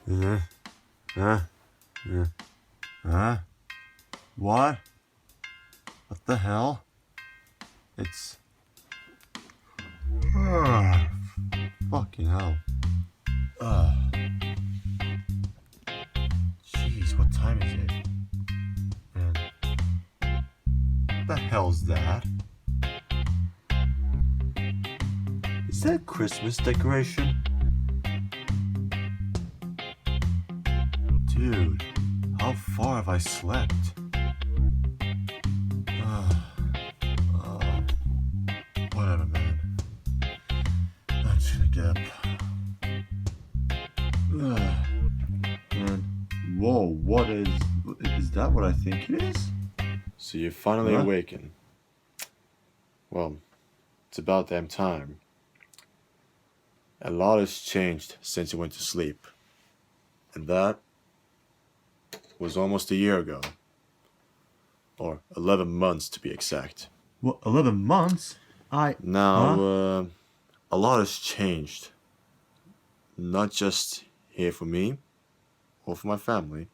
Uh, uh, uh, uh, what? What the hell? It's... fucking hell. Jeez, what time is it? Man. What the hell's that? Is that a Christmas decoration? Dude, how far have I slept? Whatever, man. I'm just gonna get up. Man, whoa, what is that what I think it is? So you finally awaken. Well, it's about damn time. A lot has changed since you went to sleep. And that was almost a year ago. Or 11 months to be exact. What, 11 months? Now, a lot has changed. Not just here for me, or for my family,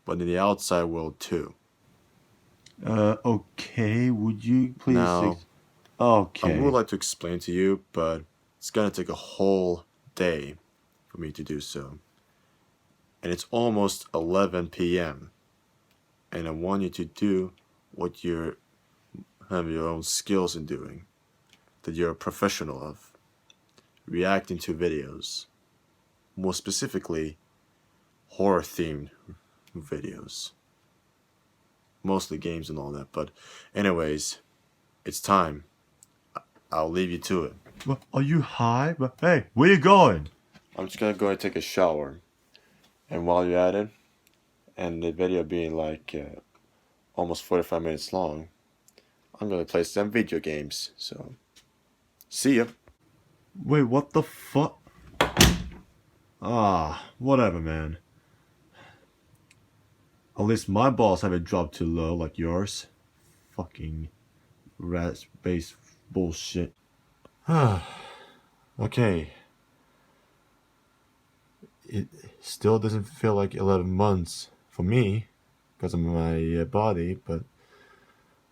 but in the outside world too. Okay, would you please... Now, okay. I would like to explain to you, but it's gonna take a whole day for me to do so. And it's almost 11 p.m. And I want you to do what you have your own skills in doing, that you're a professional of. Reacting to videos. More specifically, horror-themed videos. Mostly games and all that, but anyways, it's time. I'll leave you to it. What, are you high? But hey, where you going? I'm just gonna go and take a shower. And while you're at it, and the video being like almost 45 minutes long, I'm gonna play some video games. So, see ya. Wait, what the fuck? Whatever, man. At least my balls haven't dropped too low like yours. Fucking rat-based bullshit. Okay. It still doesn't feel like 11 months for me because of my body, but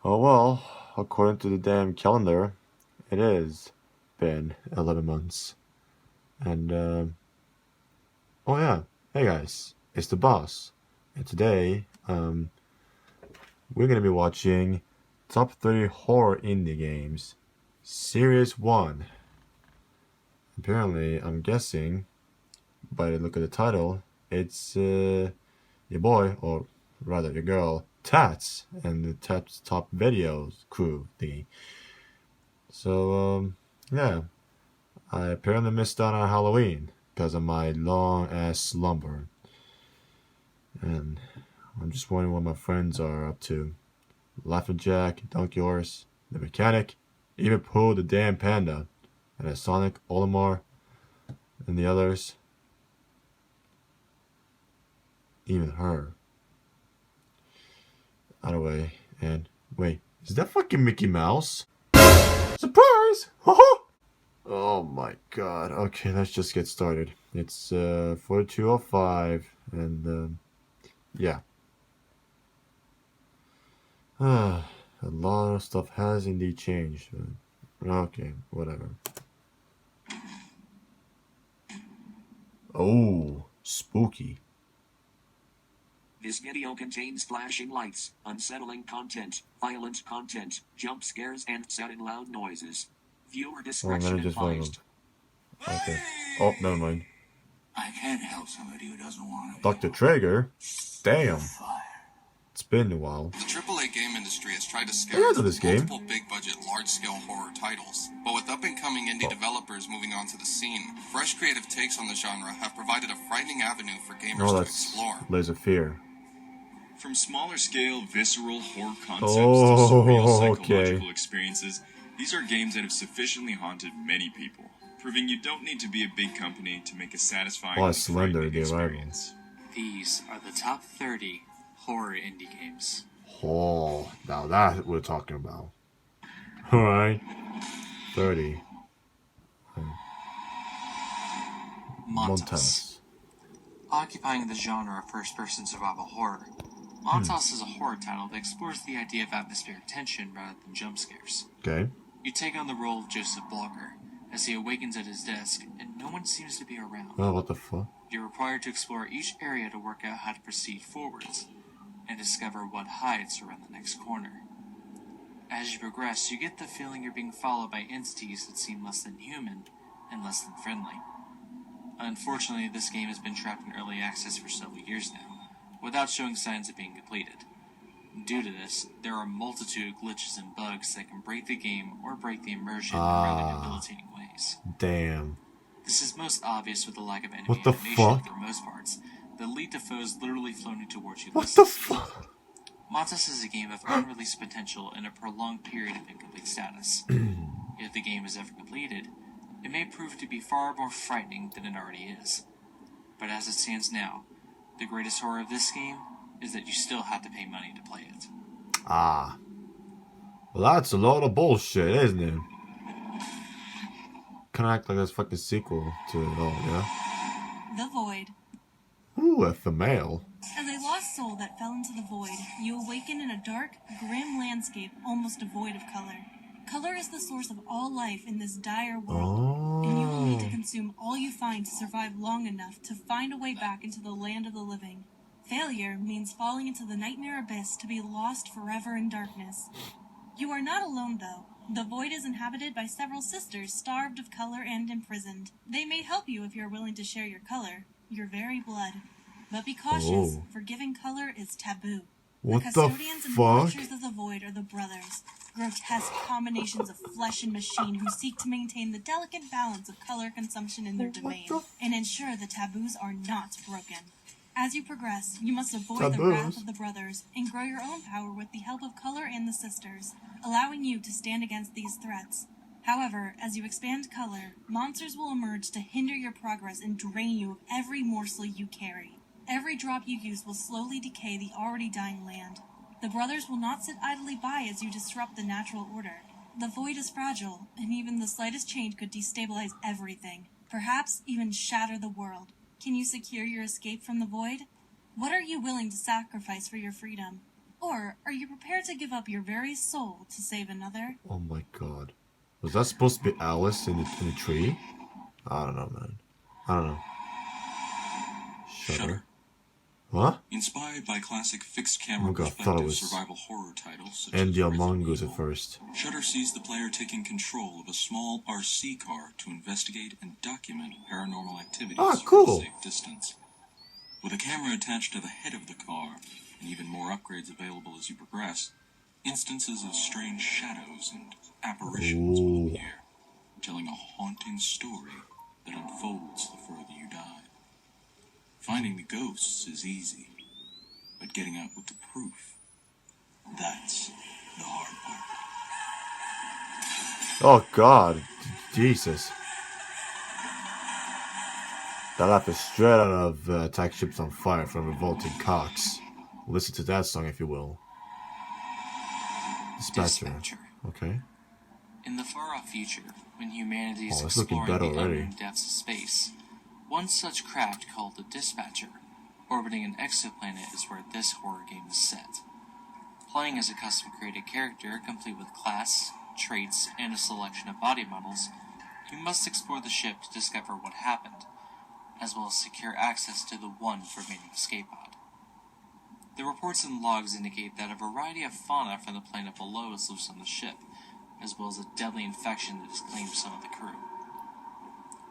oh well, according to the damn calendar, it has been 11 months. And, oh yeah, hey guys, it's the boss. And today, we're gonna be watching Top 30 Horror Indie Games, Series 1. Apparently, I'm guessing, by the look of the title, it's your boy, or rather your girl, Tats, and the Tats Top Videos crew thingy. So, yeah, I apparently missed out on Halloween because of my long-ass slumber. And I'm just wondering what my friends are up to. Laughing Jack, Donkey Horse, the mechanic, even Pooh the damn panda, and Sonic, Olimar, and the others. Even her. Either way, and wait, is that fucking Mickey Mouse? Surprise! Oh my god. Okay, let's just get started. It's 42:05, and yeah. A lot of stuff has indeed changed. Okay, whatever. Oh, spooky. This video contains flashing lights, unsettling content, violent content, jump scares, and sudden loud noises. Viewer discretion advised. Okay. Oh, never mind. I can't help somebody who doesn't want to. Dr. Traeger? Damn. It's been a while. The AAA game industry has tried to scale Yeah, up this multiple big-budget, large-scale horror titles. But with up-and-coming indie developers moving onto the scene, fresh creative takes on the genre have provided a frightening avenue for gamers to explore. Layers of Fear. From smaller-scale, visceral horror concepts to surreal psychological experiences, these are games that have sufficiently haunted many people, proving you don't need to be a big company to make a satisfying and frightening experience. These are the top 30 horror indie games. Oh, now that we're talking about. Alright. 30. Montas. Occupying the genre of first-person survival horror, Montos is a horror title that explores the idea of atmospheric tension rather than jump scares. Okay. You take on the role of Joseph Blocker as he awakens at his desk and no one seems to be around. Oh, what the fuck? You're required to explore each area to work out how to proceed forwards and discover what hides around the next corner. As you progress, you get the feeling you're being followed by entities that seem less than human and less than friendly. Unfortunately, this game has been trapped in early access for several years now, without showing signs of being completed. Due to this, there are a multitude of glitches and bugs that can break the game or break the immersion in rather debilitating ways. Damn. This is most obvious with the lack of enemy What the animation fuck? for most parts, that lead to foes literally floating towards you. What the fuck? Montos is a game of unreleased potential and a prolonged period of incomplete status. If the game is ever completed, it may prove to be far more frightening than it already is. But as it stands now, the greatest horror of this game is that you still have to pay money to play it. Ah. Well, that's a lot of bullshit, isn't it? Kinda act like this fucking sequel to it all, yeah? The Void. Ooh, a female. As a lost soul that fell into the void, you awaken in a dark, grim landscape almost devoid of color. Color is the source of all life in this dire world, and you will need to consume all you find to survive long enough to find a way back into the land of the living. Failure means falling into the nightmare abyss to be lost forever in darkness. You are not alone, though. The void is inhabited by several sisters starved of color and imprisoned. They may help you if you're willing to share your color, your very blood. But be cautious, for giving color is taboo. What The the custodians and fuck? watchers of the void are the brothers, grotesque combinations of flesh and machine who seek to maintain the delicate balance of color consumption in their domain and ensure the taboos are not broken. As you progress, you must avoid the wrath of the brothers and grow your own power with the help of color and the sisters, allowing you to stand against these threats. However, as you expand color, monsters will emerge to hinder your progress and drain you of every morsel you carry. Every drop you use will slowly decay the already dying land. The brothers will not sit idly by as you disrupt the natural order. The void is fragile, and even the slightest change could destabilize everything, perhaps even shatter the world. Can you secure your escape from the void? What are you willing to sacrifice for your freedom? Or are you prepared to give up your very soul to save another? Oh my god. Was that supposed to be Alice in the tree? I don't know, man. I don't know. Shutter. What? Inspired by classic fixed Oh camera my god, I thought it perspective was survival horror titles such Andy as Among Resident Us at Evil, first. Shudder sees the player taking control of a small RC car to investigate and document paranormal activities from a safe distance. With a camera attached to the head of the car, and even more upgrades available as you progress, instances of strange shadows and apparitions will appear, telling a haunting story that unfolds the further you dive. Finding the ghosts is easy, but getting out with the proof, that's the hard part. Oh god. Jesus. That laugh is straight out of Attack Ships on Fire from Revolting Cocks. Listen to that song if you will. Dispatcher. Okay. In the far-off future, when humanity is it's looking exploring better the already. unknown depths of space, one such craft called the Dispatcher, orbiting an exoplanet, is where this horror game is set. Playing as a custom-created character, complete with class, traits, and a selection of body models, you must explore the ship to discover what happened, as well as secure access to the one remaining escape pod. The reports and logs indicate that a variety of fauna from the planet below is loose on the ship, as well as a deadly infection that has claimed some of the crew.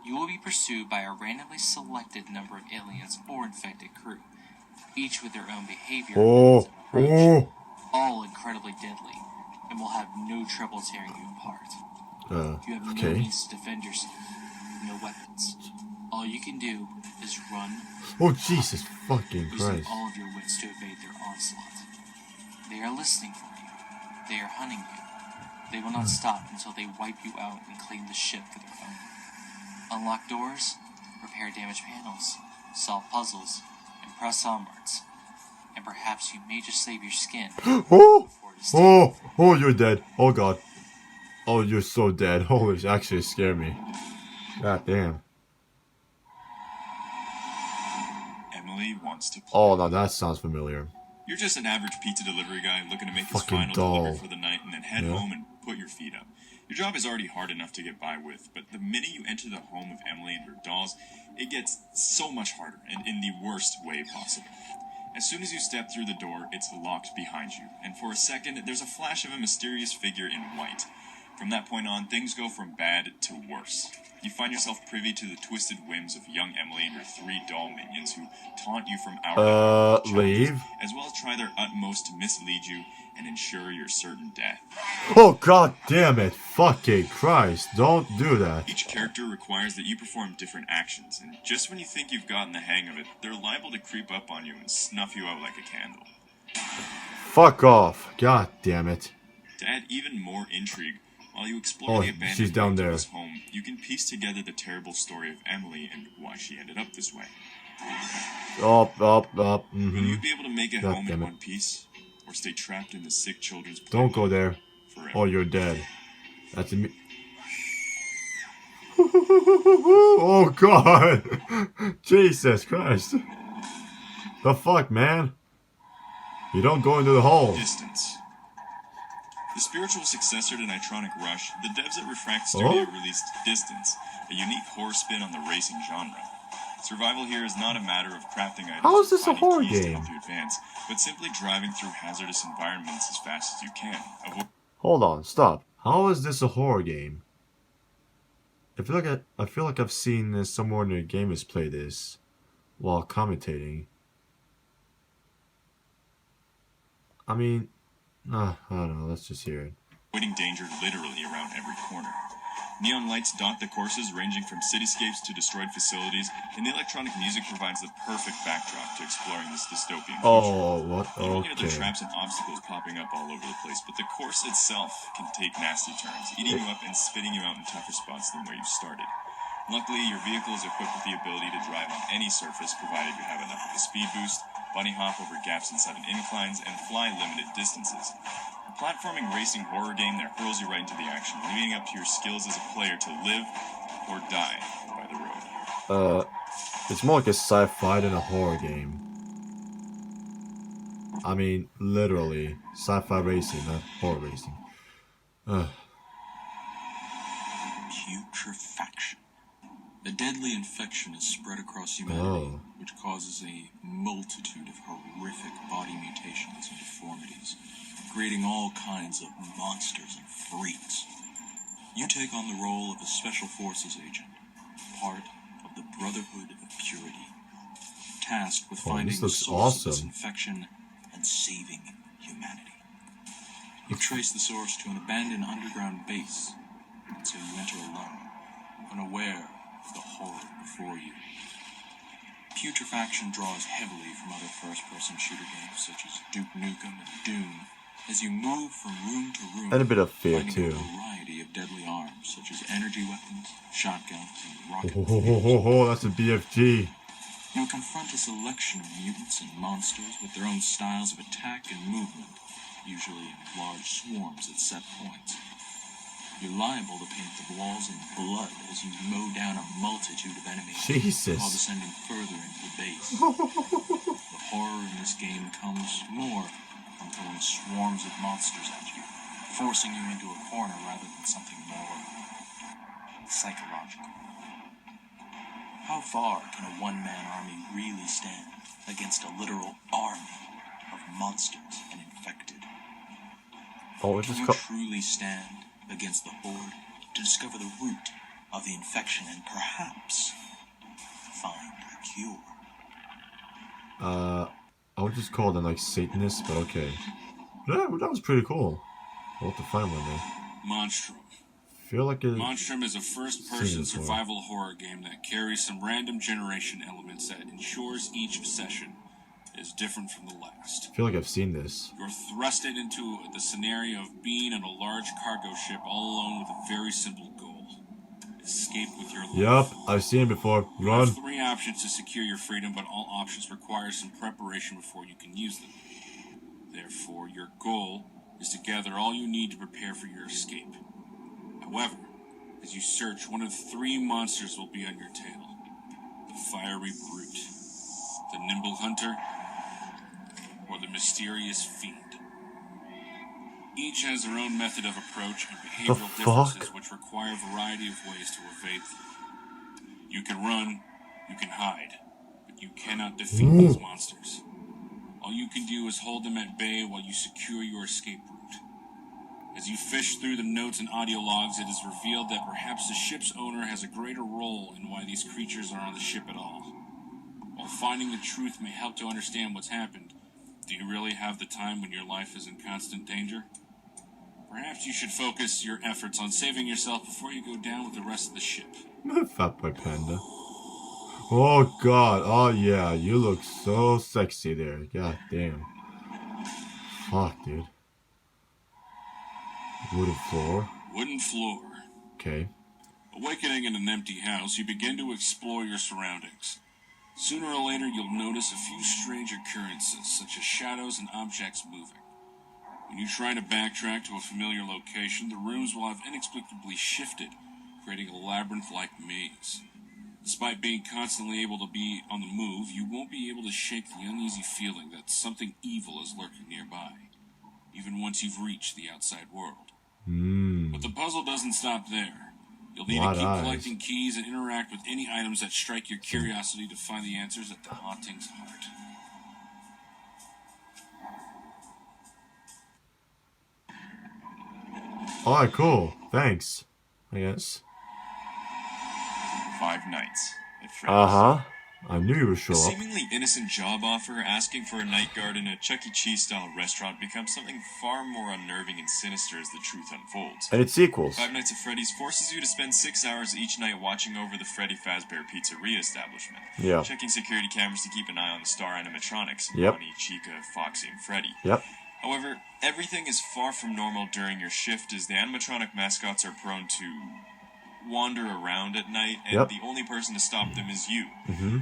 You will be pursued by a randomly selected number of aliens or infected crew, each with their own behavior and approach, all incredibly deadly, and will have no trouble tearing you apart. You have no means to defend yourself, no weapons. All you can do is run. Oh Jesus fucking using Christ. all of your wits to evade their onslaught. They are listening for you. They are hunting you. They will not stop until they wipe you out and claim the ship for their own. Unlock doors, repair damaged panels, solve puzzles, and press onwards. And perhaps you may just save your skin. Oh, you're dead. Oh god. Oh, you're so dead. Holy, it actually scared me. God damn. wants to play. Oh, now that sounds familiar. You're just an average pizza delivery guy looking to make his Fucking final doll. delivery for the night and then head home and put your feet up. Your job is already hard enough to get by with, but the minute you enter the home of Emily and her dolls, it gets so much harder, and in the worst way possible. As soon as you step through the door, it's locked behind you, and for a second, there's a flash of a mysterious figure in white. From that point on, things go from bad to worse. You find yourself privy to the twisted whims of young Emily and her 3 doll minions who taunt you from hour to hour with challenges, leave? as well as try their utmost to mislead you and ensure your certain death. Oh, god damn it. Fucking Christ. Don't do that. Each character requires that you perform different actions, and just when you think you've gotten the hang of it, they're liable to creep up on you and snuff you out like a candle. Fuck off. God damn it. To add even more intrigue, while you explore the abandoned she's down there. Rachel's home, you can piece together the terrible story of Emily and why she ended up this way. Up. Will you be able to make it God home damn in it. one piece, or stay trapped in the sick children's Don't go playground there. forever? Or you're dead. That's me. Oh god. Jesus Christ. The fuck, man? You don't go into the hole. Distance. The spiritual successor to Nitronic Rush, the devs at Refract Studio released Distance, a unique horror spin on the racing genre. Survival here is not a matter of crafting items How is or this a finding horror keys to game? help you advance, but simply driving through hazardous environments as fast as you can. Hold on, stop. How is this a horror game? I feel like I've seen this somewhere in the gamers play this while commentating. I mean, I don't know. Let's just hear it. Avoiding danger literally around every corner. Neon lights dot the courses ranging from cityscapes to destroyed facilities, and the electronic music provides the perfect backdrop to exploring this dystopian future. Oh, what? Not only are there Okay. traps and obstacles popping up all over the place, but the course itself can take nasty turns, eating you up and spitting you out in tougher spots than where you started. Luckily, your vehicle is equipped with the ability to drive on any surface, provided you have enough of a speed boost, bunny hop over gaps and sudden inclines, and fly limited distances. A platforming racing horror game that hurls you right into the action, leaving up to your skills as a player to live or die by the road. It's more like a sci-fi than a horror game. I mean, literally, sci-fi racing, not horror racing. Putrefaction. A deadly infection is spread across humanity, which causes a multitude of horrific body mutations and deformities, creating all kinds of monsters and freaks. You take on the role of a Special Forces agent, part of the Brotherhood of Purity, tasked with finding this the looks source of this awesome. infection and saving humanity. You trace the source to an abandoned underground base, and so you enter alone, unaware of the horror before you. Putrefaction draws heavily from other first-person shooter games such as Duke Nukem and Doom, as you move from room to room, And a bit of fear, finding too. a variety of deadly arms such as energy weapons, shotguns, and rocket That's a BFG. You'll confront a selection of mutants and monsters with their own styles of attack and movement, usually in large swarms at set points. You're liable to paint the walls in blood as you mow down a multitude of enemies Jesus. while descending further into the base. The horror in this game comes more from throwing swarms of monsters at you, forcing you into a corner rather than something more psychological. How far can a one-man army really stand against a literal army of monsters and infected? Oh, it Can just you cut. truly stand against the horde to discover the root of the infection and perhaps find a cure? I would just call them like Satanists, but okay. Yeah, that was pretty cool. I'll have to find one there. Monstrum. Feel like it. Monstrum is a first-person Seen before. survival horror game that carries some random generation elements that ensures each session is different from the last. I feel like I've seen this. You're thrusted into the scenario of being in a large cargo ship all alone with a very simple goal. Escape with your life. Yup, I've seen it before. You Run. have 3 options to secure your freedom, but all options require some preparation before you can use them. Therefore, your goal is to gather all you need to prepare for your escape. However, as you search, one of 3 monsters will be on your tail. The fiery brute. the nimble hunter, or the mysterious fiend. Each has their own method of approach and behavioral differences which require a variety of ways to evade them. You can run, you can hide, but you cannot defeat these monsters. All you can do is hold them at bay while you secure your escape route. As you fish through the notes and audio logs, it is revealed that perhaps the ship's owner has a greater role in why these creatures are on the ship at all. While finding the truth may help to understand what's happened, do you really have the time when your life is in constant danger? Perhaps you should focus your efforts on saving yourself before you go down with the rest of the ship. Fat boy panda. Oh god, oh yeah, you look so sexy there. God damn. Fuck, dude. Wooden floor. Wooden floor. Okay. Awakening in an empty house, you begin to explore your surroundings. Sooner or later, you'll notice a few strange occurrences, such as shadows and objects moving. When you try to backtrack to a familiar location, the rooms will have inexplicably shifted, creating a labyrinth-like maze. Despite being constantly able to be on the move, you won't be able to shake the uneasy feeling that something evil is lurking nearby, even once you've reached the outside world. But the puzzle doesn't stop there. You'll need to keep collecting keys and interact with any items that strike your curiosity to find the answers at the haunting's heart. Alright, cool. Thanks. I guess. 5 Nights at Freddy's. I knew you would show A up. seemingly innocent job offer asking for a night guard in a Chuck E. Cheese-style restaurant becomes something far more unnerving and sinister as the truth unfolds. And its sequels. 5 Nights at Freddy's forces you to spend 6 hours each night watching over the Freddy Fazbear Pizzeria establishment. Yeah. Checking security cameras to keep an eye on the star animatronics, Yep. Bonnie, Chica, Foxy, and Freddy. Yep. However, everything is far from normal during your shift as the animatronic mascots are prone to wander around at night, and the only person to stop them is you.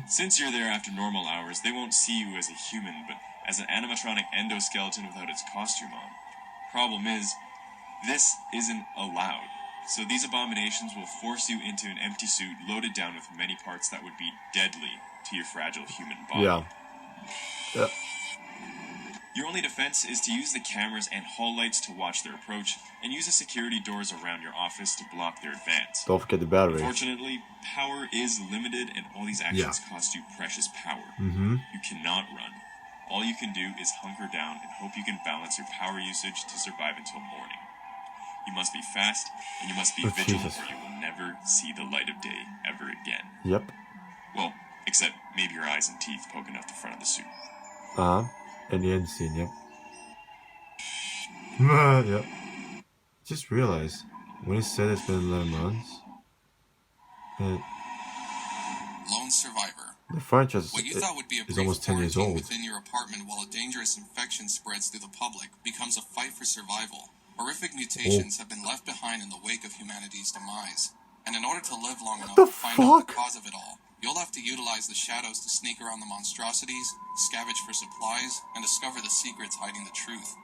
Since you're there after normal hours, they won't see you as a human, but as an animatronic endoskeleton without its costume on. Problem is, this isn't allowed. So these abominations will force you into an empty suit loaded down with many parts that would be deadly to your fragile human body. Yeah. Your only defense is to use the cameras and hall lights to watch their approach, and use the security doors around your office to block their advance. Don't forget the battery. Unfortunately, power is limited, and all these actions cost you precious power. You cannot run. All you can do is hunker down and hope you can balance your power usage to survive until morning. You must be fast, and you must be vigilant, or you will never see the light of day ever again. Yep. Well, except maybe your eyes and teeth poking out the front of the suit. And the end scene, yep. Yep. Just realized, when it said it's been 11 months, Lone survivor. the franchise What you thought would be a is brief almost 10 years quarantine old. within your apartment while a dangerous infection spreads through the public becomes a fight for survival. Horrific mutations have been left behind in the wake of humanity's demise. And in order to live long enough to find out the cause of it all, you'll have to utilize the shadows to sneak around the monstrosities, scavenge for supplies, and discover the secrets hiding the truth.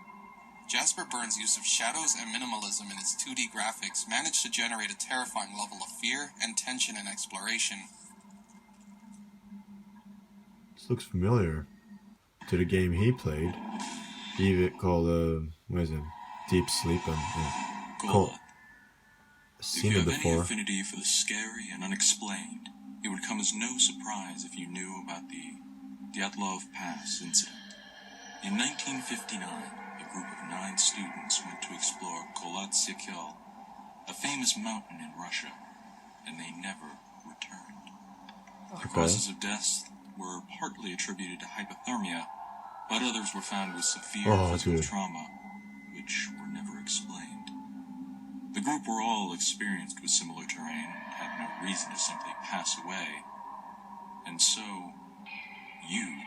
Jasper Byrne's use of shadows and minimalism in its 2D graphics managed to generate a terrifying level of fear and tension in exploration. This looks familiar to the game he played. Even called, what is it? Deep Sleep. Cool. I've seen it If you have any before. affinity for the scary and unexplained, it would come as no surprise if you knew about the Dyatlov Pass incident. In 1959, a group of 9 students went to explore Kholat-Syakhl, a famous mountain in Russia, and they never returned. The causes of death were partly attributed to hypothermia, but others were found with severe physical trauma, which were never explained. The group were all experienced with similar terrain and had no reason to simply pass away. And so, you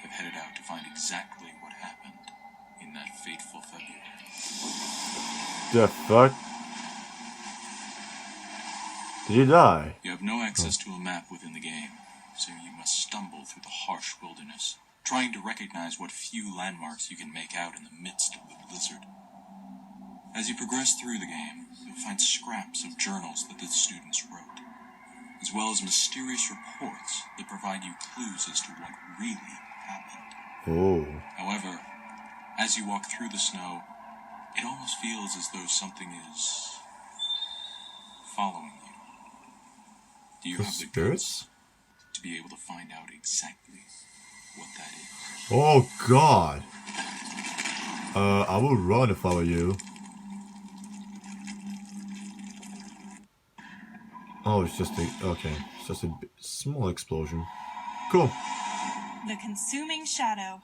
have headed out to find exactly what happened in that fateful February. The fuck? Did he die? You have no access to a map within the game, so you must stumble through the harsh wilderness, trying to recognize what few landmarks you can make out in the midst of the blizzard. As you progress through the game, you'll find scraps of journals that the students wrote. as well as mysterious reports that provide you clues as to what really happened. Oh. However, as you walk through the snow, it almost feels as though something is following you. Do you The have the spirits? guts to be able to find out exactly what that is? Oh God. I will run if I were you. Oh, it's just a it's just a small explosion. Cool. The Consuming Shadow.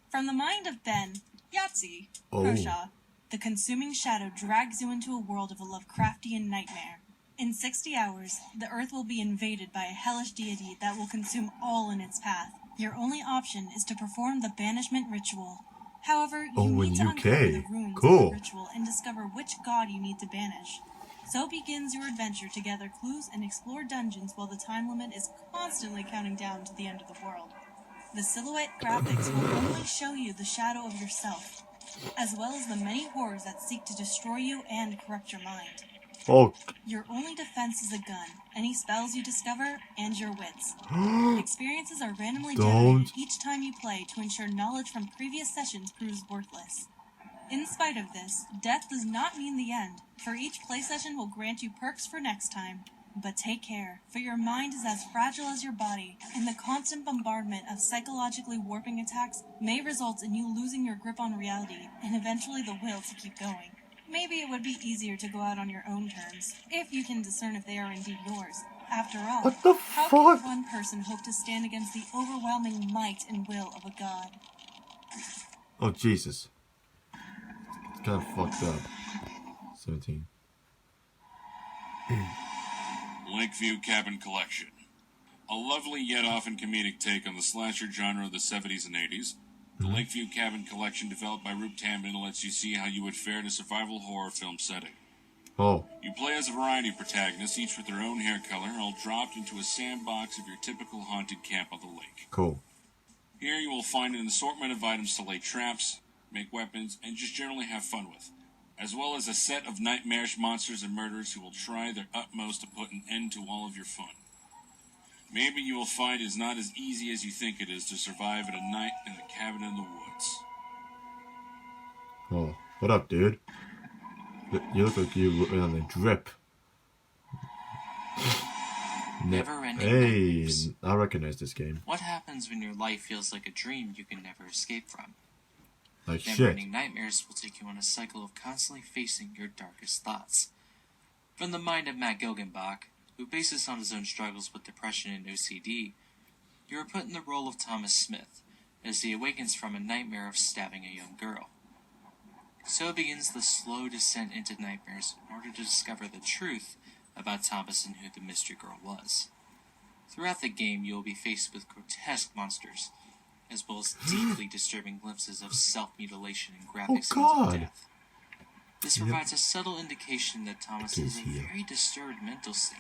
From the mind of Ben Yahtzee Croshaw, the Consuming Shadow drags you into a world of a Lovecraftian nightmare. In 60 hours, the Earth will be invaded by a hellish deity that will consume all in its path. Your only option is to perform the banishment ritual. However, you need to uncover the runes of the ritual and discover which god you need to banish. So begins your adventure to gather clues and explore dungeons while the time limit is constantly counting down to the end of the world. The silhouette graphics will only show you the shadow of yourself, as well as the many horrors that seek to destroy you and corrupt your mind. Oh. Your only defense is a gun, any spells you discover, and your wits. Experiences are randomly generated each time you play to ensure knowledge from previous sessions proves worthless. In spite of this, death does not mean the end, for each play session will grant you perks for next time. But take care, for your mind is as fragile as your body, and the constant bombardment of psychologically warping attacks may result in you losing your grip on reality and eventually the will to keep going. Maybe it would be easier to go out on your own terms, if you can discern if they are indeed yours. After all, how can one person hope to stand against the overwhelming might and will of a god? Oh, Jesus. It's kind of fucked up. 17. Lakeview Cabin Collection. A lovely yet often comedic take on the slasher genre of the 70s and 80s. The Lakeview Cabin Collection, developed by Roop Tamblyn, lets you see how you would fare in a survival horror film setting. Oh. You play as a variety of protagonists, each with their own hair color, all dropped into a sandbox of your typical haunted camp on the lake. Cool. Here you will find an assortment of items to lay traps, make weapons, and just generally have fun with, as well as a set of nightmarish monsters and murderers who will try their utmost to put an end to all of your fun. Maybe you will find it's not as easy as you think it is to survive at a night in a cabin in the woods. Oh, what up, dude? You look like you were on a drip. Hey, I recognize this game. What happens when your life feels like a dream you can never escape from? Like shit. Never-ending nightmares will take you on a cycle of constantly facing your darkest thoughts. From the mind of Matt Gilgenbach, who bases on his own struggles with depression and OCD, you are put in the role of Thomas Smith, as he awakens from a nightmare of stabbing a young girl. So begins the slow descent into nightmares in order to discover the truth about Thomas and who the mystery girl was. Throughout the game, you will be faced with grotesque monsters, as well as deeply disturbing glimpses of self-mutilation and graphic scenes of death. This provides a subtle indication that Thomas is in a very disturbed mental state.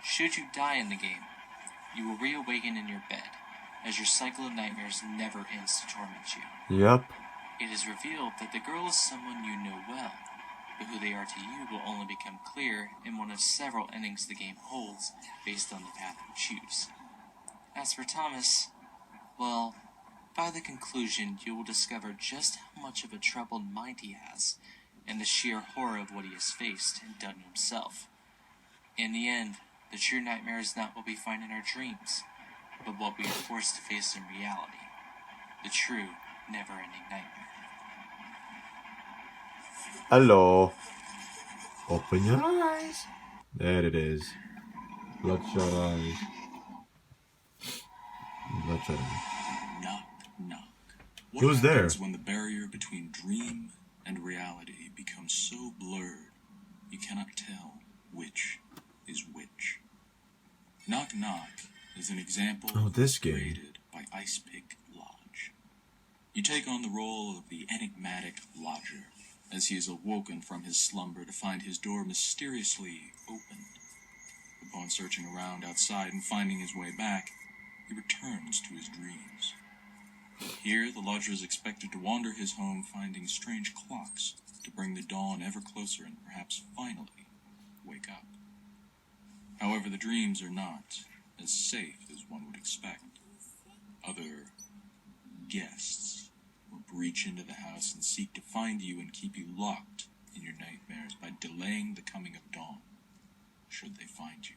Should you die in the game, you will reawaken in your bed, as your cycle of nightmares never ends to torment you. Yep. It is revealed that the girl is someone you know well, but who they are to you will only become clear in one of several endings the game holds based on the path you choose. As for Thomas, well, by the conclusion you will discover just how much of a troubled mind he has, and the sheer horror of what he has faced and done himself. In the end, the true nightmare is not what we find in our dreams, but what we are forced to face in reality. The true, never-ending nightmare. Hello. Open your eyes. There it is. Bloodshot eyes. Bloodshot eyes. Knock, knock. Who's there? What happens when the barrier between dream and reality becomes so blurred you cannot tell which is which? Knock Knock is an example of this game created by Ice Pick Lodge. You take on the role of the enigmatic lodger, as he is awoken from his slumber to find his door mysteriously opened. Upon searching around outside and finding his way back, he returns to his dreams. Here, the lodger is expected to wander his home finding strange clocks to bring the dawn ever closer and perhaps finally wake up. However, the dreams are not as safe as one would expect. Other guests will breach into the house and seek to find you and keep you locked in your nightmares by delaying the coming of dawn, should they find you.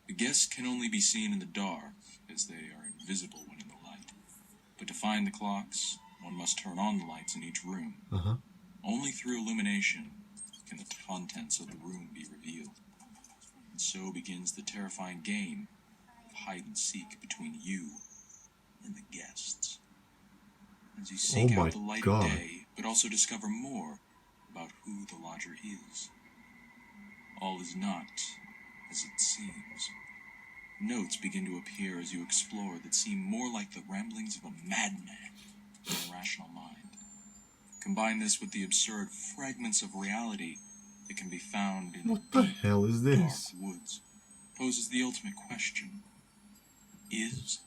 The guests can only be seen in the dark, as they are invisible when in the light. But to find the clocks, one must turn on the lights in each room. Only through illumination can the contents of the room be revealed. And so begins the terrifying game of hide and seek between you and the guests. As you seek out the light of day, but also discover more about who the lodger is. All is not as it seems. Notes begin to appear as you explore that seem more like the ramblings of a madman than a rational mind. Combine this with the absurd fragments of reality that can be found in what the hell is this? Dark woods. Poses the ultimate question. Is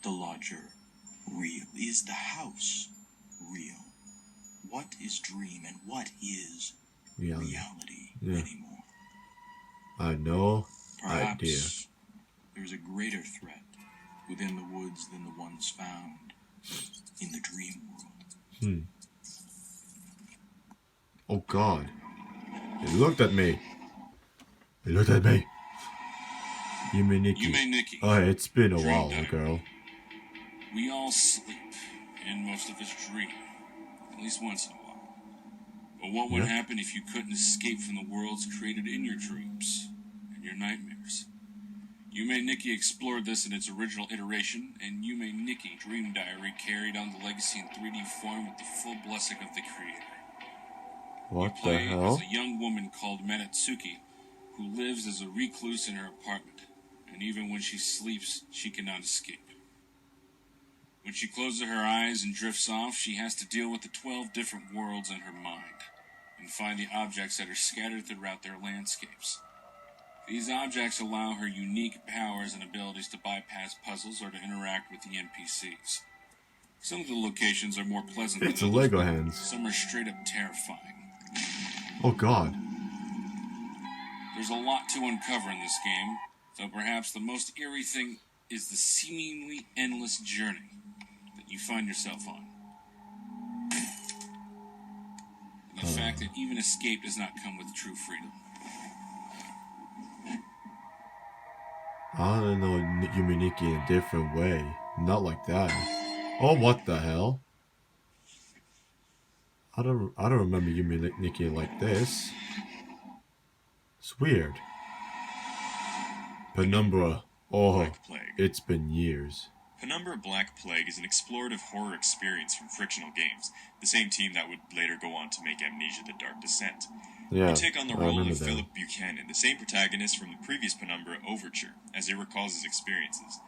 the lodger real? Is the house real? What is dream and what is reality anymore? I know. Perhaps idea. There's a greater threat within the woods than the ones found in the dream world. Oh God. It looked at me. It looked at me. Yume Nikki. Yume Nikki. Oh, it's been a Dream while, diary. girl. We all sleep, and most of us dream, at least once in a while. But what would happen if you couldn't escape from the worlds created in your dreams and your nightmares? Yume Nikki explored this in its original iteration, and Yume Nikki Dream Diary carried on the legacy in 3D form with the full blessing of the creator. What the Play hell? as a young woman called Manatsuki, who lives as a recluse in her apartment, and even when she sleeps, she cannot escape. When she closes her eyes and drifts off, she has to deal with the 12 different worlds in her mind, and find the objects that are scattered throughout their landscapes. These objects allow her unique powers and abilities to bypass puzzles or to interact with the NPCs. Some of the locations are more pleasant It's than a others, Lego but hands. some are straight up terrifying. Oh God. There's a lot to uncover in this game, though perhaps the most eerie thing is the seemingly endless journey that you find yourself on. And the fact that even escape does not come with true freedom. I don't know Yume Nikki in a different way. Not like that. Oh, what the hell? I don't remember Yume Nikki like this. It's weird. Penumbra. Oh, Black Plague. it's been years. Penumbra Black Plague is an explorative horror experience from Frictional Games, the same team that would later go on to make Amnesia: The Dark Descent. Yeah, You take on the I role remember of that. Philip Buchanan, the same protagonist from the previous Penumbra Overture, as he recalls his experiences.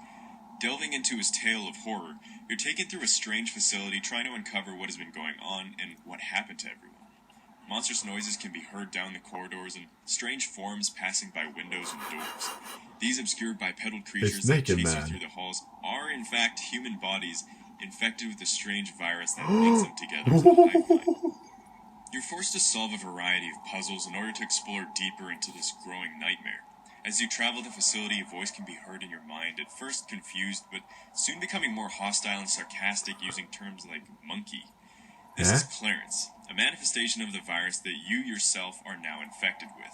Delving into his tale of horror, you're taken through a strange facility trying to uncover what has been going on and what happened to everyone. Monstrous noises can be heard down the corridors and strange forms passing by windows and doors. These obscured bipedal creatures that Naked chase you Man. through the halls are in fact human bodies infected with a strange virus that links them together to the hive mind. You're forced to solve a variety of puzzles in order to explore deeper into this growing nightmare. As you travel the facility, a voice can be heard in your mind, at first confused, but soon becoming more hostile and sarcastic, using terms like monkey. This is Clarence, a manifestation of the virus that you yourself are now infected with.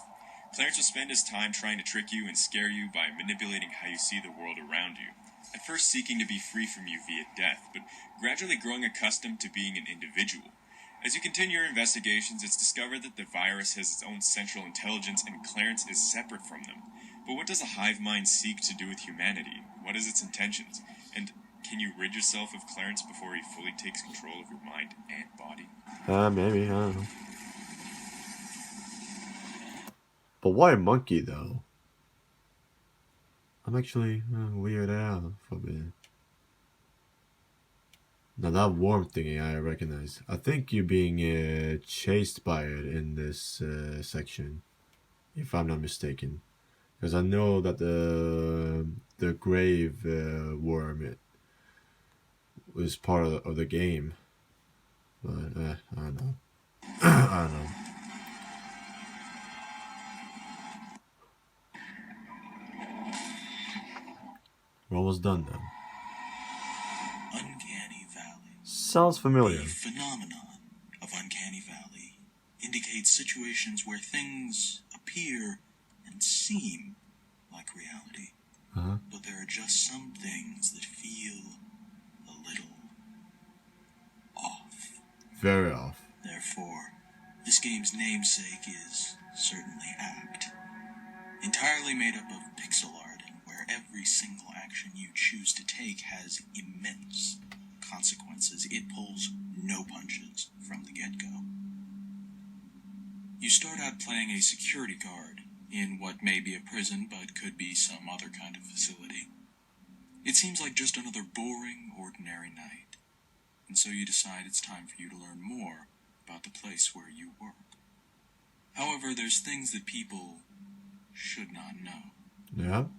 Clarence will spend his time trying to trick you and scare you by manipulating how you see the world around you. At first seeking to be free from you via death, but gradually growing accustomed to being an individual. As you continue your investigations, it's discovered that the virus has its own central intelligence and Clarence is separate from them. But what does a hive mind seek to do with humanity? What is its intentions? And can you rid yourself of Clarence before he fully takes control of your mind and body? Maybe, I don't know. But why a monkey, though? I'm actually weirded out for a bit. Now that worm thingy I recognize. I think you're being chased by it in this section, if I'm not mistaken. Because I know that the grave worm was part of the game. But I don't know. I don't know. We're almost done then. Uncanny Valley. Sounds familiar. The phenomenon of Uncanny Valley indicates situations where things appear and seem like reality. But there are just some things that feel a little off. Very off. Therefore, this game's namesake is certainly apt. Entirely made up of pixel art, and where every single action you choose to take has immense consequences. It pulls no punches from the get-go. You start out playing a security guard in what may be a prison but could be some other kind of facility. It seems like just another boring, ordinary night, and so you decide it's time for you to learn more about the place where you work. However, there's things that people should not know,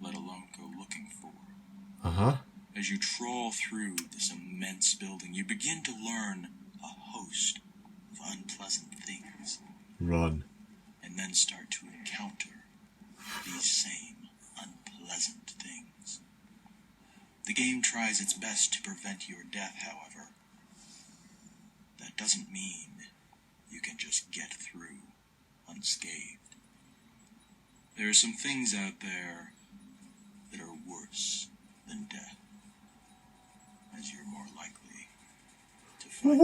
let alone go looking for. As you trawl through this immense building, you begin to learn a host of unpleasant things. Run. And then start to encounter these same unpleasant things. The game tries its best to prevent your death, however. That doesn't mean you can just get through unscathed. There are some things out there that are worse than death, as you're more likely to find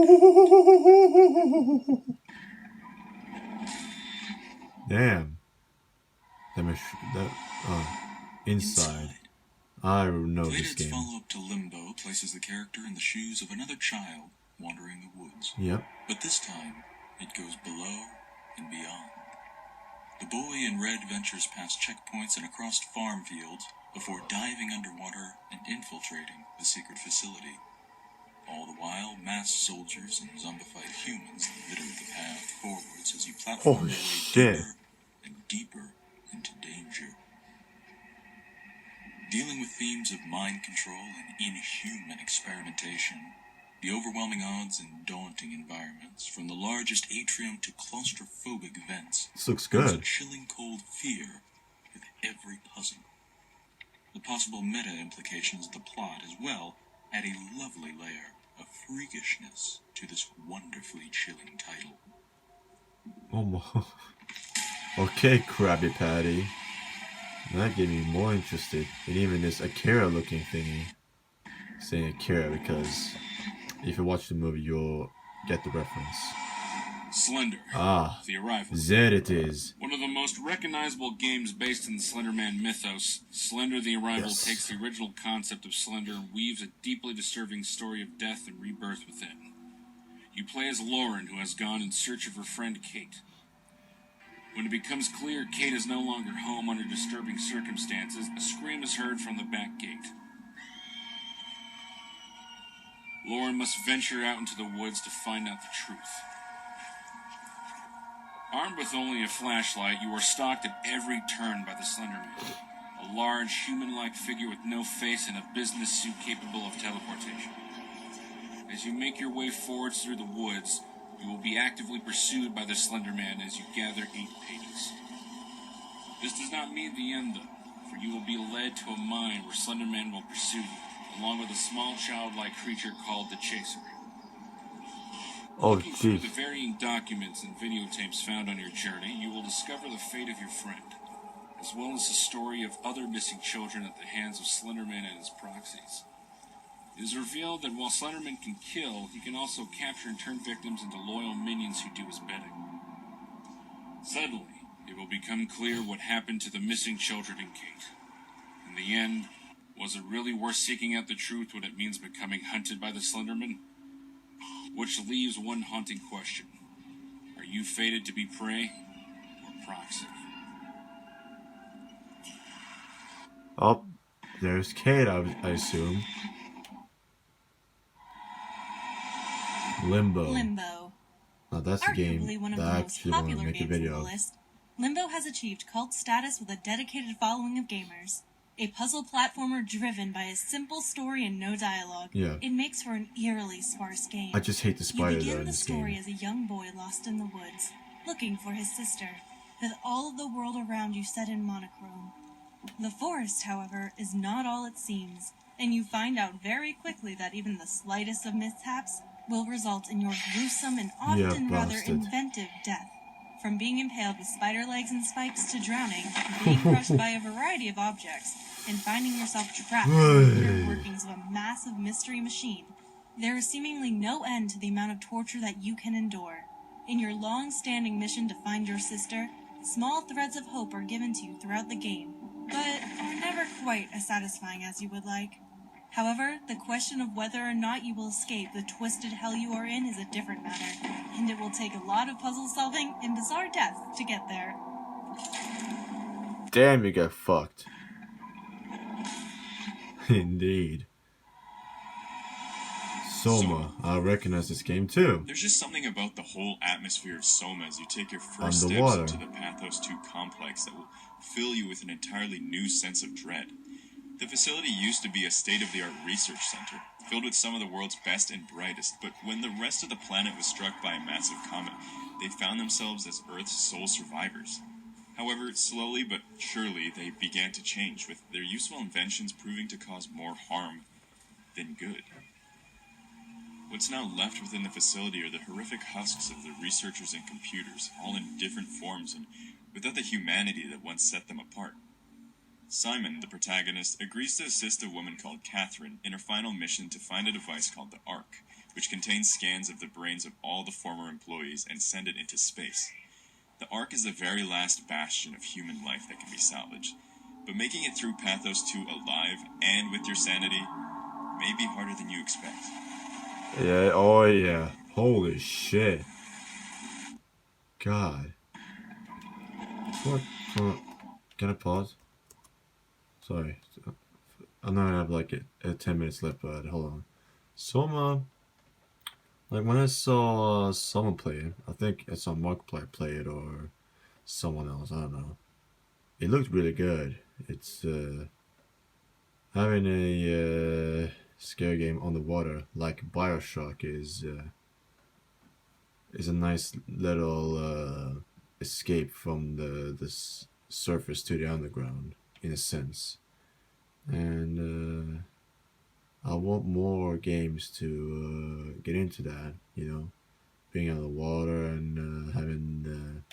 out. Damn. Inside. I know this game. Follow-up to Limbo places the character in the shoes of another child wandering the woods. Yep. But this time, it goes below and beyond. The boy in red ventures past checkpoints and across farm fields before diving underwater and infiltrating the secret facility. All the while, masked soldiers and zombified humans litter the path forwards as you platform your way deeper and deeper into danger. Dealing with themes of mind control and inhuman experimentation, the overwhelming odds and daunting environments, from the largest atrium to claustrophobic vents, this looks there's good. a chilling cold fear with every puzzle. The possible meta implications of the plot as well add a lovely layer of freakishness to this wonderfully chilling title. Oh my. Okay, Krabby Patty. That gave me more interested in even this Akira looking thingy. Saying Akira because if you watch the movie, you'll get the reference. Slender. The Arrival. There it is. One of the most recognizable games based in the Slender Man mythos, Slender the Arrival takes the original concept of Slender and weaves a deeply disturbing story of death and rebirth within. You play as Lauren, who has gone in search of her friend Kate. When it becomes clear Kate is no longer home under disturbing circumstances, a scream is heard from the back gate. Lauren must venture out into the woods to find out the truth. Armed with only a flashlight, you are stalked at every turn by the Slender Man, a large, human-like figure with no face and a business suit capable of teleportation. As you make your way forwards through the woods, you will be actively pursued by the Slender Man as you gather 8 pages. This does not mean the end, though, for you will be led to a mine where Slender Man will pursue you, along with a small childlike creature called the Chaser. Looking through the varying documents and videotapes found on your journey, you will discover the fate of your friend, as well as the story of other missing children at the hands of Slenderman and his proxies. It is revealed that while Slenderman can kill, he can also capture and turn victims into loyal minions who do his bidding. Suddenly, it will become clear what happened to the missing children and Kate. In the end, was it really worth seeking out the truth when it means becoming hunted by the Slenderman? Which leaves one haunting question. Are you fated to be prey or proxy? Oh, there's Kate, I assume. Limbo. Now that's a game Arguably one of that the I most actually want to popular make a games on video the of. list, Limbo has achieved cult status with a dedicated following of gamers. A puzzle platformer driven by a simple story and no dialogue. Yeah. It makes for an eerily sparse game. I just hate the spider You begin though in the this story game. as a young boy lost in the woods, looking for his sister, with all of the world around you set in monochrome. The forest, however, is not all it seems. and you find out very quickly that even the slightest of mishaps will result in your gruesome and often rather inventive death. From being impaled with spider legs and spikes to drowning, being crushed by a variety of objects, and finding yourself trapped in the inner workings of a massive mystery machine, there is seemingly no end to the amount of torture that you can endure. In your long-standing mission to find your sister, small threads of hope are given to you throughout the game, but are never quite as satisfying as you would like. However, the question of whether or not you will escape the twisted hell you are in is a different matter, and it will take a lot of puzzle solving and bizarre death to get there. Damn, you got fucked. Indeed. Soma, I recognize this game too. There's just something about the whole atmosphere of Soma as you take your first Underwater. steps into the Pathos 2 complex that will fill you with an entirely new sense of dread. The facility used to be a state-of-the-art research center, filled with some of the world's best and brightest, but when the rest of the planet was struck by a massive comet, they found themselves as Earth's sole survivors. However, slowly but surely, they began to change, with their useful inventions proving to cause more harm than good. What's now left within the facility are the horrific husks of the researchers and computers, all in different forms and without the humanity that once set them apart. Simon, the protagonist, agrees to assist a woman called Catherine in her final mission to find a device called the Ark, which contains scans of the brains of all the former employees and send it into space. The Ark is the very last bastion of human life that can be salvaged, but making it through Pathos 2 alive and with your sanity may be harder than you expect. Yeah, oh yeah. Holy shit. God. What? Can I pause? Sorry. I know I have like 10 minutes left, but hold on. Soma, like when I saw someone play it, I think I saw Markiplier play it or someone else, I don't know. It looked really good. It's having a scare game on the water like BioShock is a nice little escape from the surface to the underground, in a sense. And I want more games to get into that, you know, being on the water and having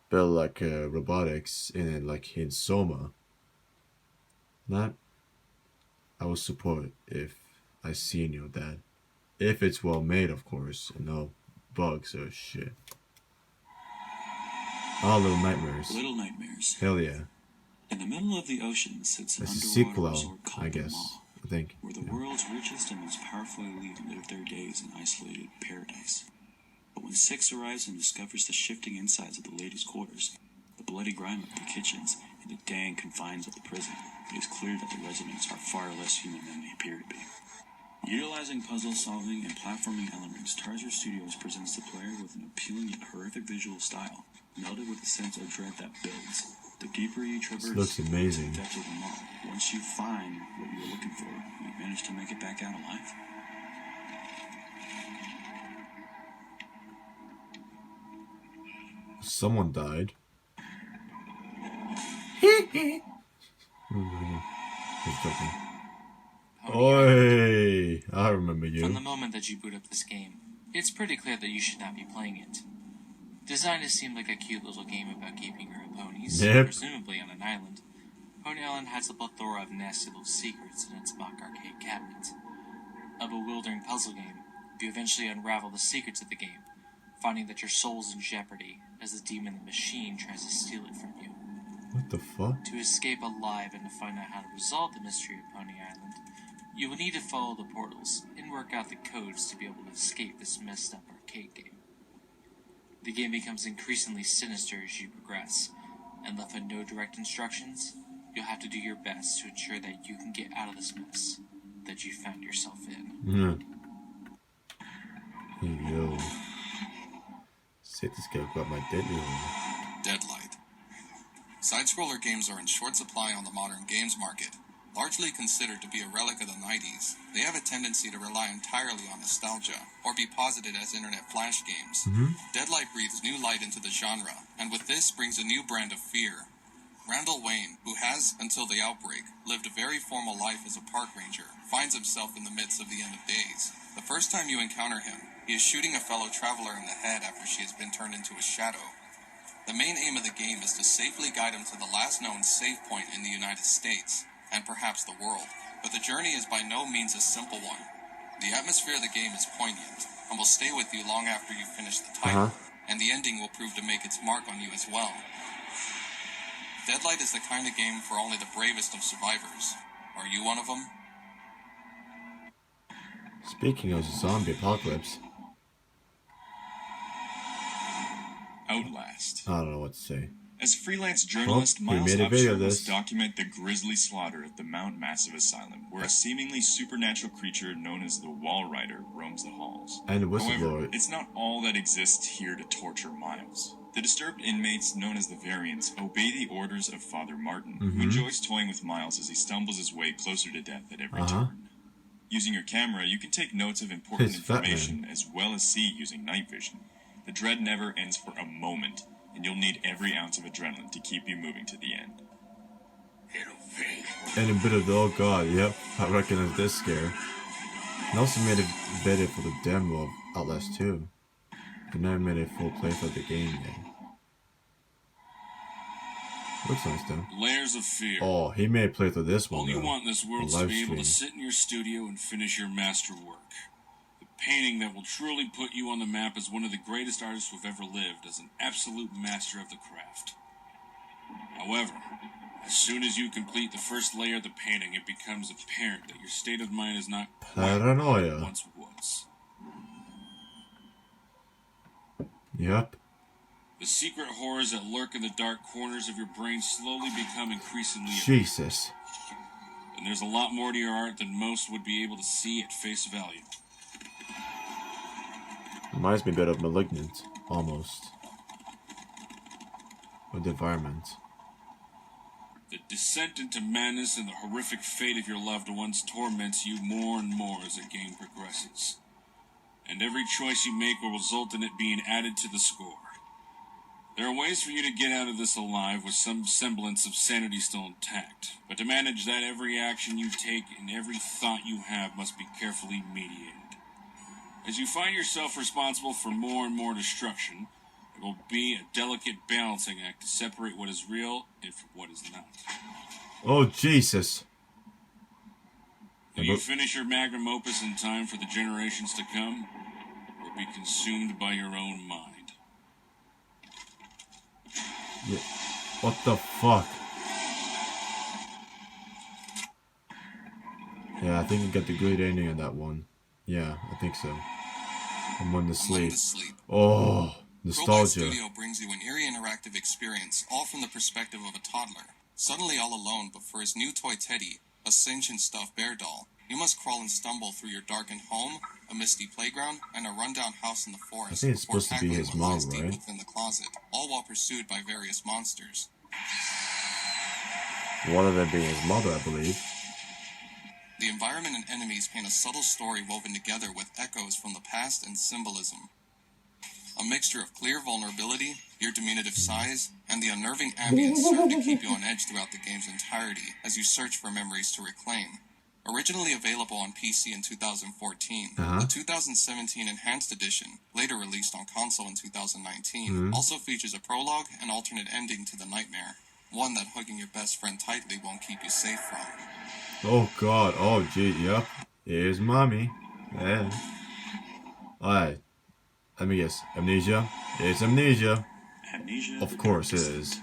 build like robotics in it, like in Soma. That I will support if I see any of that. If it's well made, of course, and no bugs or shit. Oh, Little Nightmares. Little Nightmares. Hell yeah. In the middle of the ocean sits an It's a underwater sequel, resort called I guess. Maw, I think. where the world's richest and most powerful elite live their days in isolated paradise. But when Six arrives and discovers the shifting insides of the ladies' quarters, the bloody grime of the kitchens, and the dank confines of the prison, it is clear that the residents are far less human than they appear to be. Utilizing puzzle-solving and platforming elements, Tarsier Studios presents the player with an appealing yet horrific visual style, melded with a sense of dread that builds. The deeper you traverse, looks amazing. the depths of the maw. Once you find what you were looking for, you manage to make it back out alive. Someone died. He's joking. Oi! I remember you. From the moment that you boot up this game, it's pretty clear that you should not be playing it. Designed to seem like a cute little game about keeping your own ponies, presumably on an island, Pony Island has a plethora of nasty little secrets in its mock arcade cabinet. A bewildering puzzle game, you eventually unravel the secrets of the game, finding that your soul's in jeopardy as the demon the machine tries to steal it from you. What the fuck? To escape alive and to find out how to resolve the mystery of Pony Island, you will need to follow the portals and work out the codes to be able to escape this messed up arcade game. The game becomes increasingly sinister as you progress, and left with no direct instructions, you'll have to do your best to ensure that you can get out of this mess that you found yourself in. Yo. Shit, this guy got my deadly one. Deadlight. Side-scroller games are in short supply on the modern games market. Largely considered to be a relic of the 90s, they have a tendency to rely entirely on nostalgia, or be posited as internet flash games. Deadlight breathes new light into the genre, and with this brings a new brand of fear. Randall Wayne, who has, until the outbreak, lived a very formal life as a park ranger, finds himself in the midst of the end of days. The first time you encounter him, he is shooting a fellow traveler in the head after she has been turned into a shadow. The main aim of the game is to safely guide him to the last known save point in the United States, and perhaps the world, but the journey is by no means a simple one. The atmosphere of the game is poignant, and will stay with you long after you finish the title, and the ending will prove to make its mark on you as well. Deadlight is the kind of game for only the bravest of survivors. Are you one of them? Speaking of zombie apocalypse, Outlast. I don't know what to say. As a freelance journalist, he Miles made a video Upshur of must this. document the grisly slaughter at the Mount Massive Asylum, where a seemingly supernatural creature known as the Wall Rider roams the halls. And the However, whistleblower. it's not all that exists here to torture Miles. The disturbed inmates, known as the Variants, obey the orders of Father Martin, who enjoys toying with Miles as he stumbles his way closer to death at every turn. Using your camera, you can take notes of important It's fat, information as well as see using night vision. The dread never ends for a moment, and you'll need every ounce of adrenaline to keep you moving to the end. And a bit of the, oh god, yep, I recognize this scare. And also made a video for the demo of Outlast 2. But never made a full playthrough of the game yet. Looks nice though. Layers of fear. Oh, he made a playthrough of this one All you though. want in this world is to be able to sit in your studio and finish your masterwork. The painting that will truly put you on the map as one of the greatest artists who've ever lived, as an absolute master of the craft. However, as soon as you complete the first layer of the painting, it becomes apparent that your state of mind is not quite what it once was. Yep. The secret horrors that lurk in the dark corners of your brain slowly become increasingly apparent. Jesus. And there's a lot more to your art than most would be able to see at face value. Reminds me a bit of Malignant, almost. With the environment. The descent into madness and the horrific fate of your loved ones torments you more and more as the game progresses. And every choice you make will result in it being added to the score. There are ways for you to get out of this alive with some semblance of sanity still intact, but to manage that, every action you take and every thought you have must be carefully mediated. As you find yourself responsible for more and more destruction, it will be a delicate balancing act to separate what is real and from what is not. Oh, Jesus. Will you finish your magnum opus in time for the generations to come, or be consumed by your own mind? Yeah. What the fuck? Yeah, I think you got the good ending on that one. Yeah, I think so. Among the Sleep. Oh, nostalgia. Studio brings you an eerie interactive experience, all from the perspective of a toddler. Suddenly all alone, but for his new toy Teddy, a sentient stuffed bear doll, you must crawl and stumble through your darkened home, a misty playground, and a rundown house in the forest. I think it's supposed to be his mom, right? Within the closet, all while pursued by various monsters. One of them being his mother, I believe. The environment and enemies paint a subtle story woven together with echoes from the past and symbolism. A mixture of clear vulnerability, your diminutive size, and the unnerving ambience serve to keep you on edge throughout the game's entirety as you search for memories to reclaim. Originally available on PC in 2014, the 2017 Enhanced Edition, later released on console in 2019, also features a prologue and alternate ending to the nightmare, one that hugging your best friend tightly won't keep you safe from. Oh god, oh gee, yep. Here's mommy. Yeah. Alright. Let me guess. Amnesia? It's Amnesia. Amnesia. Of course it is.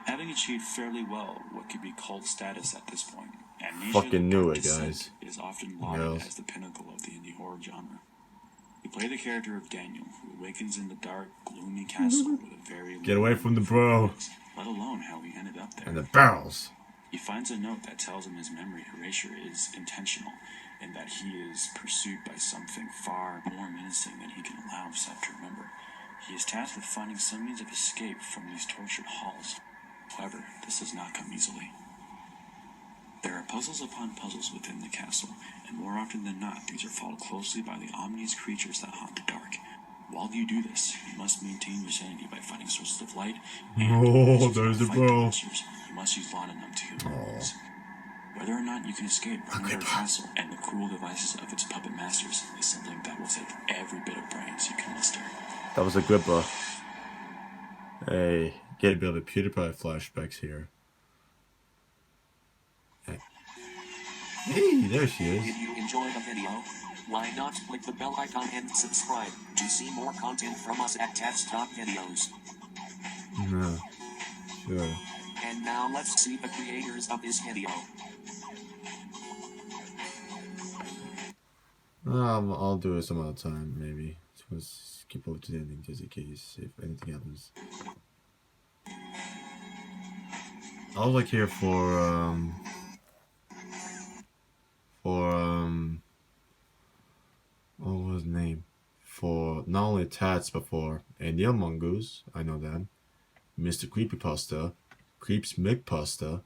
Having achieved fairly well what could be cult status at this point, Amnesia Fucking knew it, guys. is often lauded as the pinnacle of the indie horror genre. You play the character of Daniel, who awakens in the dark, gloomy castle with a very Get away from the bro. Let alone how he ended up there. And the barrels. He finds a note that tells him his memory erasure is intentional, and that he is pursued by something far more menacing than he can allow himself to remember. He is tasked with finding some means of escape from these tortured halls. However, this does not come easily. There are puzzles upon puzzles within the castle, and more often than not, these are followed closely by the ominous creatures that haunt the dark. While you do this, you must maintain your sanity by finding sources of light. Oh, there's the bro. Monsters, you must use laudanum to heal your wounds. Whether or not you can escape from their castle and the cruel devices of its puppet masters is something that will take every bit of brains you can muster. That was a good book. Hey, get a bit of a PewDiePie flashbacks here. Hey, there she is. If you enjoyed the video, why not click the bell icon and subscribe to see more content from us at Tats Talk Videos. No, sure. And now let's see the creators of this video. I'll do it some other time, maybe. Just keep over to the ending just in case if anything happens. I was like here for what was his name? For not only Tats but for Neil Mongoose, I know that. Mr. Creepypasta, Creeps McPasta.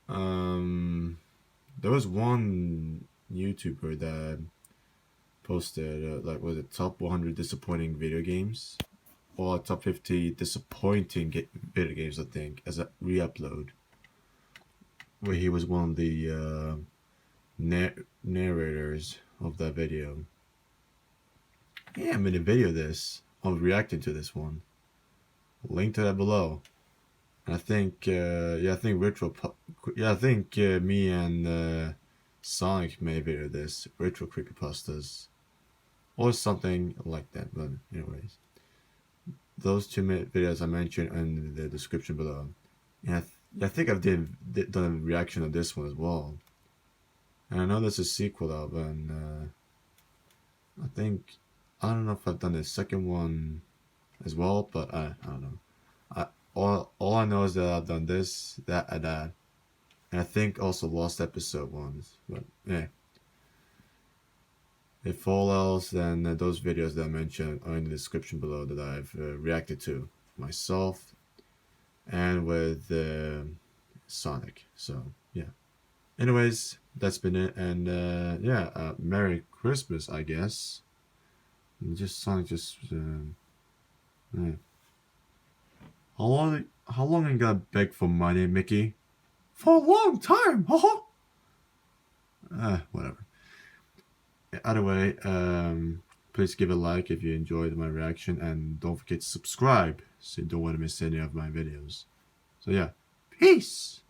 There was one YouTuber that posted like was it top 100 disappointing video games or top 50 disappointing video games, I think, as a re-upload, where he was one of the narrators of that video. Yeah, I made a video of this. I was reacting to this one. Link to that below. And I think I think me and Sonic made a video of this, retro creepypastas, or something like that. But anyways, those two videos I mentioned in the description below. And I think I've done a reaction of this one as well. And I know there's a sequel of, and I don't know if I've done the second one as well, but I don't know. All I know is that I've done this, that, and that. And I think also lost episode ones. But yeah. If all else, then those videos that I mentioned are in the description below that I've reacted to myself and with Sonic. So yeah. Anyways, that's been it. And Merry Christmas, I guess. And Sonic just yeah. How long you gotta beg for money, Mickey? For a long time, whatever. Either way, please give a like if you enjoyed my reaction, and don't forget to subscribe so you don't want to miss any of my videos. So yeah, peace!